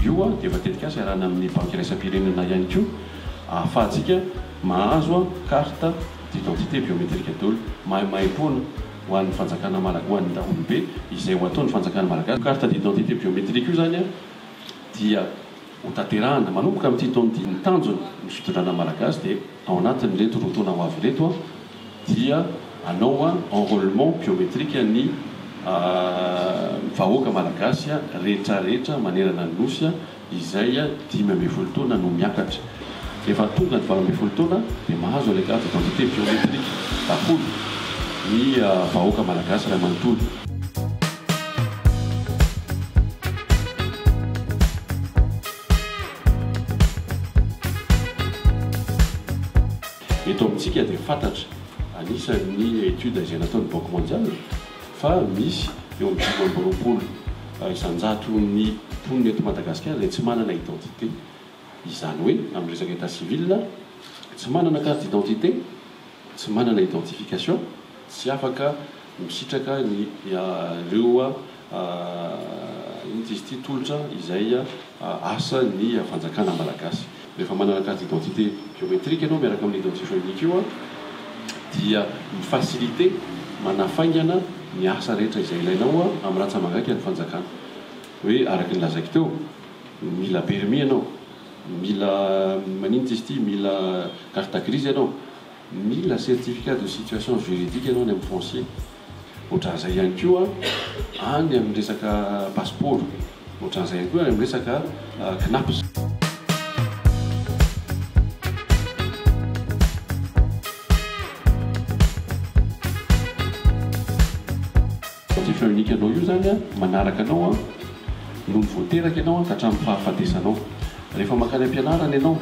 io dia matetika azy arahana amin'ny banque iraisam-pirenena ihany koa ahafahantsika mahazo carte d'identité biométrique daholo maimaimpona ho an'ny fanjakana malagasy ho an'ny daholobe izay ho ataon'ny fanjakana malagasy. Carte d'identité biométrique io zany dia ho tanterahana manomboka amin'ity taon'ity ny tanjony ny fitondrana malagasy dia ao anatin'ireto roa taona ho avy reto dia anao enrôlement biométrique ny vahoaka malagasy rehetrarehetra manerana ny nosy izay 5 taona no miakatra. Rehefa tonga ny 20 taona dia mahazo ilay carte d'identité biométrique daholo ny vahoaka malagasy ray manontolo. Eto amintsika dia fantatra anisan'ny étude izay nataon'ny Banque mondiale fa misy eo amin'ny 20 isanjato ny mponina eto Madagasikara ilay tsy manana identité. Izany hoe amin'ny resaka état civil tsy manana carte d'identité, tsy manana identification, tsy afaka misitraka ny ireo izy ity tolotra izay asa ny fanjakana malagasy. Rehefa manana carte d'identité biométrique ianao miaraka amin'ny identifiant unique io dia mifacilité manafaingana ny asa rehetra izay ilainao amin'ny ratsa magaiky ny fanjakana. Hoe araka ny lazaiko teo mila permis ianao, mila maninona izy ity, mila carte grise ianao, mila certificat de situation juridique ianao ny amin'ny foncier. Ohatran'izay ihany koa any amin'ny resaka passeport, ohatran'izay ihany koa any amin'ny resaka CNAPS. Identifiant unique anao io zany manaraka anao no voateraka ianao ka hatramin'ny fahafatesanao. Rehefa makany am-pianarana ianao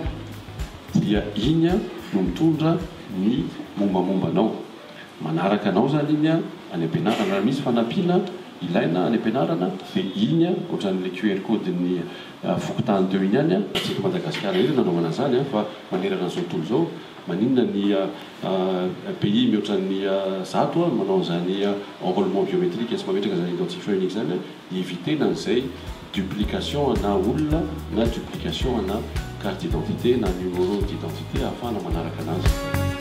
dia iny no mitondra ny mombamomba anao. Manaraka anao zany iny any am-pianarana raha misy fanampiana ilaina any am-pianarana dia iny ohatran'ilay QR code ny fokotany teo iny any tsika Madagasikara io nanaovana zany fa manerana an'izao tontolo izao maninona ny pays mihoatran'ny zato manao an'izany enrôlement biométrique sy mametraka zany identifiant unique zany hievitena an'izay duplication na olona na duplication na carte d'identité na numéro d'identité ahafahana manaraka anazy.